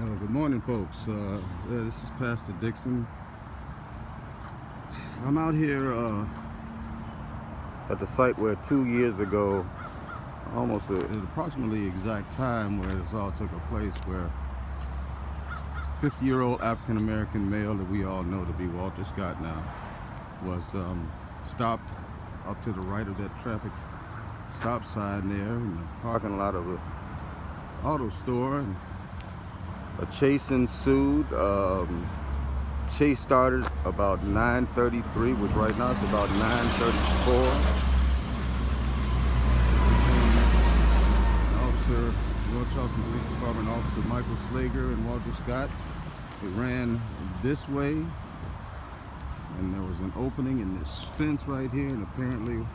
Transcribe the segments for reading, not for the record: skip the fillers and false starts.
Good morning, folks. This is Pastor Dixon. I'm out here at the site where 2 years ago, almost at approximately exact time where this all took place, where 50-year-old African-American male that we all know to be Walter Scott now was stopped up to the right of that traffic stop sign there in the parking lot of an auto store. And a chase ensued. Chase started about 9:33, which right now it's about 9:34. Officer, North Charleston Police Department Officer Michael Slager and Walter Scott, they ran this way, and there was an opening in this fence right here, and apparently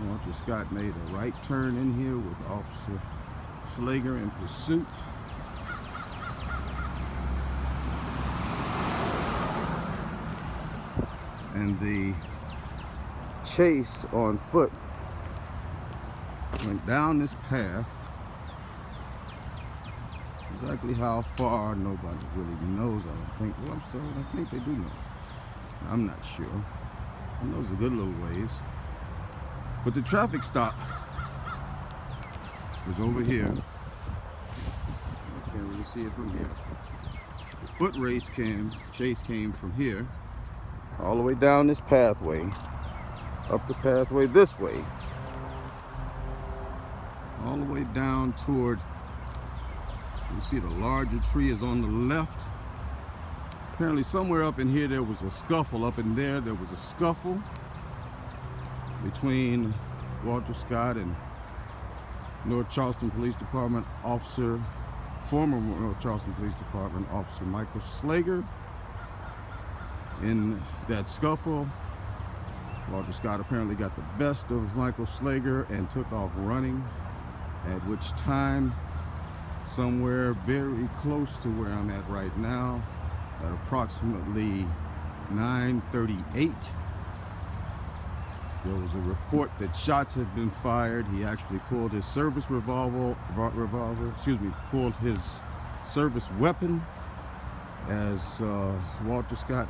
Walter Scott made a right turn in here with Officer Slager in pursuit. And the chase on foot went down this path. Exactly how far, nobody really knows. I don't think. Well, I think they do know. I'm not sure. I know it's a good little ways. But the traffic stop was over here. I can't really see it from here. The foot chase came from here, all the way down this pathway, up the pathway this way, all the way down toward, you see the larger tree is on the left. Apparently somewhere up in here there was a scuffle. Up in there was a scuffle between Walter Scott and North Charleston Police Department officer, former North Charleston Police Department Officer Michael Slager. In that scuffle, Walter Scott apparently got the best of Michael Slager and took off running, at which time, somewhere very close to where I'm at right now, at approximately 9:38, there was a report that shots had been fired. He actually pulled his service pulled his service weapon as Walter Scott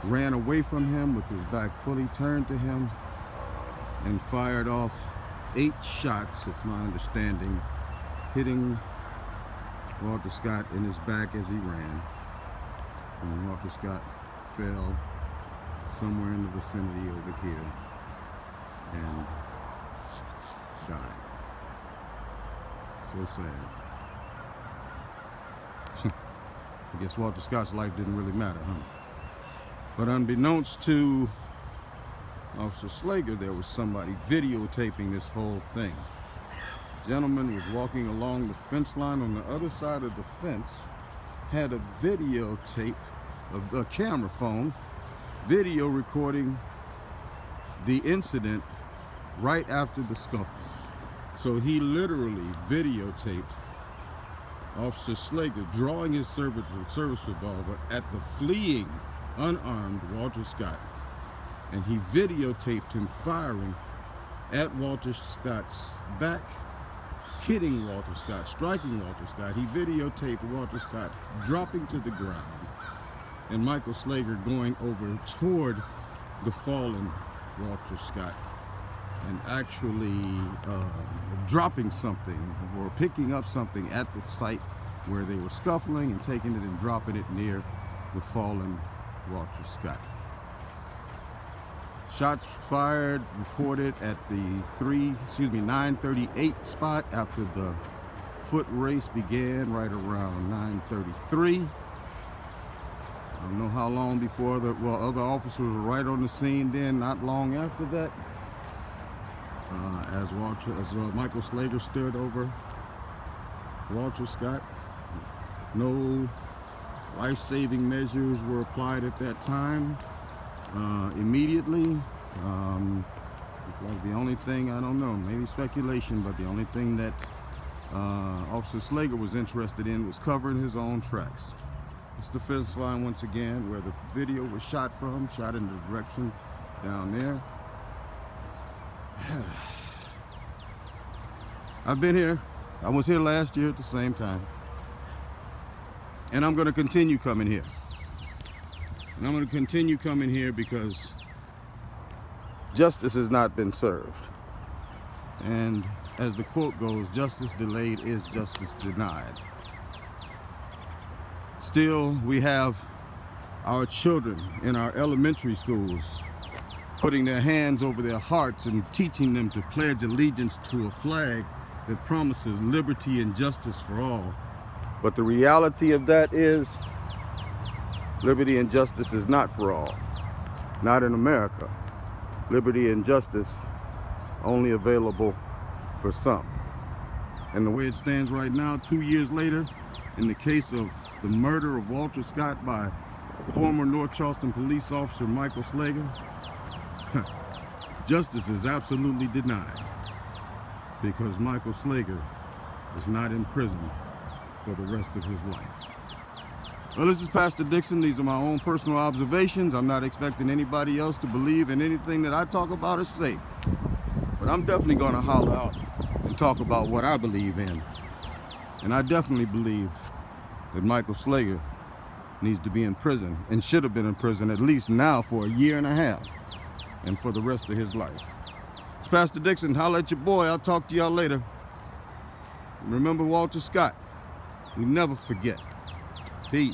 ran away from him with his back fully turned to him and fired off 8 shots, it's my understanding, hitting Walter Scott in his back as he ran. And Walter Scott fell somewhere in the vicinity over here and died. So sad. I guess Walter Scott's life didn't really matter, huh? But unbeknownst to Officer Slager, there was somebody videotaping this whole thing. A gentleman was walking along the fence line on the other side of the fence, had a videotape, a camera phone, video recording the incident right after the scuffle. So he literally videotaped Officer Slager drawing his service revolver at the fleeing, unarmed Walter Scott, and he videotaped him firing at Walter Scott's back, hitting Walter Scott, striking Walter Scott. He videotaped Walter Scott dropping to the ground and Michael Slager going over toward the fallen Walter Scott and actually dropping something or picking up something at the site where they were scuffling and taking it and dropping it near the fallen Walter Scott. Shots fired, reported at the 9:38 spot after the foot race began right around 9:33. I don't know how long before other officers were right on the scene then, not long after that. As Michael Slager stood over Walter Scott. No life-saving measures were applied at that time immediately. The only thing, I don't know, maybe speculation, but the only thing that Officer Slager was interested in was covering his own tracks. It's the fence line once again where the video was shot from, shot in the direction down there. I've been here. I was here last year at the same time. And I'm going to continue coming here. And I'm going to continue coming here because justice has not been served. And as the quote goes, justice delayed is justice denied. Still, we have our children in our elementary schools putting their hands over their hearts and teaching them to pledge allegiance to a flag that promises liberty and justice for all. But the reality of that is liberty and justice is not for all. Not in America. Liberty and justice only available for some. And the way it stands right now, 2 years later, in the case of the murder of Walter Scott by former North Charleston police officer Michael Slager, justice is absolutely denied because Michael Slager is not in prison for the rest of his life. Well, this is Pastor Dixon. These are my own personal observations. I'm not expecting anybody else to believe in anything that I talk about or say. But I'm definitely going to holler out and talk about what I believe in. And I definitely believe that Michael Slager needs to be in prison and should have been in prison at least now for 1.5 years and for the rest of his life. It's Pastor Dixon. Holla at your boy. I'll talk to y'all later. And remember Walter Scott. We never forget. Peace.